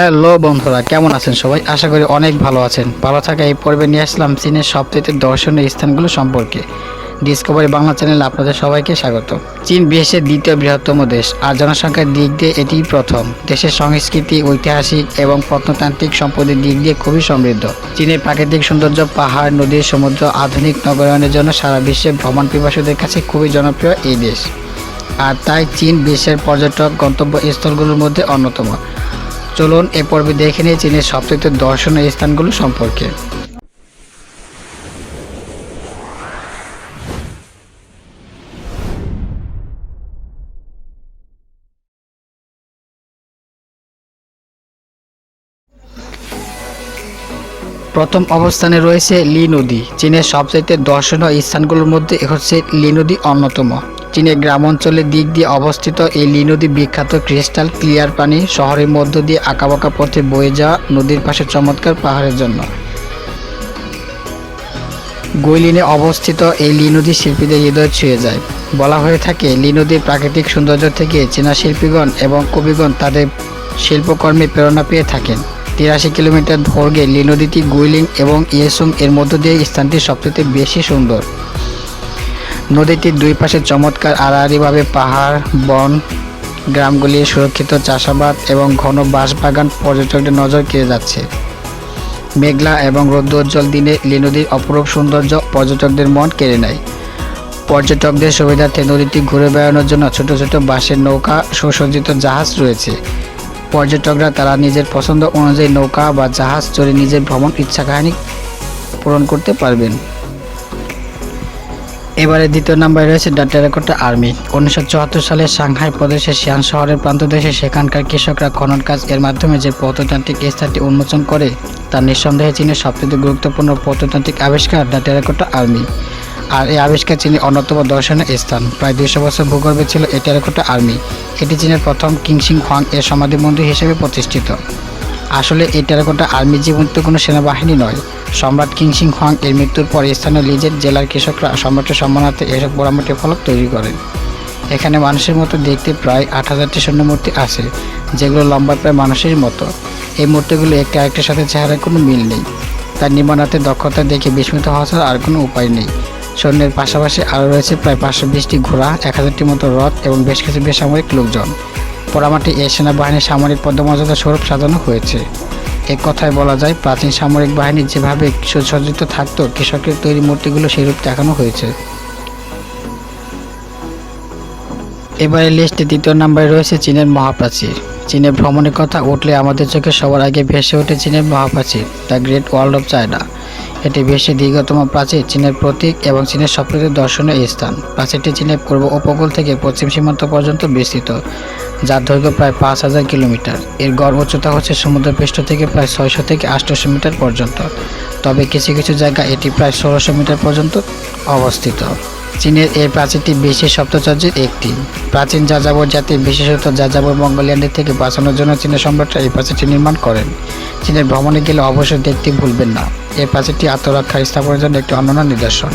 Hello বন্ধুরা, কেমন আছেন সবাই? আশা করি অনেক ভালো আছেন। ভালো থাকা এই পর্বে নিয়ে আসলাম চীনের সবচেয়ে দর্শনীয় স্থানগুলো সম্পর্কে। ডিসকভারি বাংলা চ্যানেলে আপনাদের সবাইকে স্বাগত। চীন বিশ্বের দ্বিতীয় বৃহত্তম দেশ আর জনসংখ্যার দিক দিয়ে এটিই প্রথম। দেশের সংস্কৃতি, ঐতিহাসিক এবং প্রত্নতান্ত্রিক সম্পদের দিক দিয়ে খুবই সমৃদ্ধ। চীনের প্রাকৃতিক সৌন্দর্য, পাহাড়, নদী, সমুদ্র, আধুনিক নগরায়নের জন্য সারা বিশ্বে ভ্রমণ পিপাসুদের কাছে খুবই জনপ্রিয় এই দেশ। আর তাই চীন বিশ্বের পর্যটক গন্তব্যস্থলগুলোর মধ্যে অন্যতম। চলুন এ পর্বে দেখে নিয়ে চীনের সবচেয়ে দর্শনীয় স্থানগুলো সম্পর্কে। প্রথম অবস্থানে রয়েছে লি নদী। চীনের সবচেয়ে দর্শনীয় স্থানগুলোর মধ্যে হচ্ছে লি নদী অন্যতম। চীনের গ্রাম অঞ্চলের দিক দিয়ে অবস্থিত এই লি নদী বিখ্যাত ক্রিস্টাল ক্লিয়ার পানি, শহরের মধ্য দিয়ে আঁকাবাঁকা পথে বয়ে যাওয়া নদীর পাশে চমৎকার পাহাড়ের জন্য। গুইলিনে অবস্থিত এই লি নদী শিল্পীদের হৃদয় ছুঁয়ে যায়। বলা হয়ে থাকে, লি নদীর প্রাকৃতিক সৌন্দর্য থেকে চীনা শিল্পীগণ এবং কবিগণ তাদের শিল্পকর্মে প্রেরণা পেয়ে থাকেন। 83 কিলোমিটার দৈর্ঘ্যে লি নদীটি গুইলিং এবং ইয়েসুং এর মধ্য দিয়ে স্থানটি সবচেয়ে বেশি সুন্দর। নদীটির দুই পাশে চমৎকার আড়াআড়িভাবে পাহাড়, বন, গ্রামগুলি, সুরক্ষিত চাষাবাদ এবং ঘন বাঁশবাগান পর্যটকদের নজর কেড়ে যাচ্ছে। মেঘলা এবং রৌদ্রোজ্জ্বল দিনে লি নদীর অপরূপ সৌন্দর্য পর্যটকদের মন কেড়ে নেয়। পর্যটকদের সুবিধার্থে নদীটি ঘুরে বেড়ানোর জন্য ছোট ছোট বাঁশের নৌকা, সুসজ্জিত জাহাজ রয়েছে। পর্যটকরা তারা নিজের পছন্দ অনুযায়ী নৌকা বা জাহাজ চড়ে নিজের ভ্রমণ ইচ্ছা কাহিনী পূরণ করতে পারবেন। এবারে দ্বিতীয় নম্বরে রয়েছে দ্য টেরাকোটা আর্মি। 1974 সালে সাংহাই প্রদেশের শিয়ান শহরের প্রান্তদেশে সেখানকার কৃষকরা খনন কাজ এর মাধ্যমে যে প্রত্নতান্ত্রিক স্থানটি উন্মোচন করে, তা নিঃসন্দেহে চীনের সবচেয়ে গুরুত্বপূর্ণ প্রত্নতান্ত্রিক আবিষ্কার দ্য টেরাকোটা আর্মি। আর এই আবিষ্কার চীনের অন্যতম দর্শনীয় স্থান। প্রায় 200 বছর ভূগর্ভে ছিল এই টেরাকোটা আর্মি। এটি চীনের প্রথম কিংসিং হোয়াং এর সমাধি মন্দির হিসেবে প্রতিষ্ঠিত। আসলে এই টেরাকোটা আর্মি জীবন্ত কোনো সেনাবাহিনী নয়। সম্রাট কিংসিং হোয়াং এর মৃত্যুর পর স্থানীয় লিজের জেলার কৃষকরা সম্রাটের সম্মানার্থে এসব পোড়ামাটির ফলক তৈরি করেন। এখানে মানুষের মতো দেখতে প্রায় 8000টি স্বর্ণ মূর্তি আছে, যেগুলো লম্বায় প্রায় মানুষের মতো। এই মূর্তিগুলো একটি আরেকটির সাথে চেহারার কোনো মিল নেই। তার নির্মাণার্থে দক্ষতা দেখে বিস্মিত হওয়া ছাড়া আর কোনো উপায় নেই। সৈন্যের পাশাপাশি আরও রয়েছে প্রায় 520টি ঘোড়া, 1000টির মতো রথ এবং বেশ কিছু বেসামরিক লোকজন। পোড়ামাটি এই সেনাবাহিনীর সামরিক পদমর্যাদা স্বরূপ সাজানো হয়েছে। এক কথায় বলা যায়, প্রাচীন সামরিক বাহিনী যেভাবে সুসজ্জিত থাকতো, কৃষকের তৈরি মূর্তিগুলো সেইরূপ দেখানো হয়েছে। এবারে লিস্টে দ্বিতীয় নম্বরে রয়েছে চীনের মহাপ্রাচীর। চীনের ভ্রমণের কথা উঠলে আমাদের চোখে সবার আগে ভেসে ওঠে চীনের মহাপ্রাচীর, the great wall of China. এটি বিশ্বের দীর্ঘতম প্রাচীর, চীনের প্রতীক এবং চীনের সবচেয়ে দর্শনীয় স্থান। প্রাচীরটি চীনের পূর্ব উপকূল থেকে পশ্চিম সীমান্ত পর্যন্ত বিস্তৃত, যার দৈর্ঘ্য প্রায় 5000 কিলোমিটার। এর গড় উচ্চতা হচ্ছে সমুদ্রপৃষ্ঠ থেকে প্রায় 600 থেকে 800 মিটার পর্যন্ত। তবে কিছু কিছু জায়গায় এটি প্রায় 1600 মিটার পর্যন্ত অবস্থিত। চীনের এই প্রাচীরটি বিশ্বের সপ্তচর্যের একটি। প্রাচীন যাযাবর জাতির, বিশেষত যাযাবর মঙ্গোলিয়ানদের থেকে বাঁচানোর জন্য চীনের সম্রাটরা এই প্রাচীরটি নির্মাণ করেন। চীনের ভ্রমণে গেলে অবশ্যই দেখতে ভুলবেন না। এই প্রাচীরটি আত্মরক্ষার স্থাপনের জন্য একটি অনন্য নিদর্শন।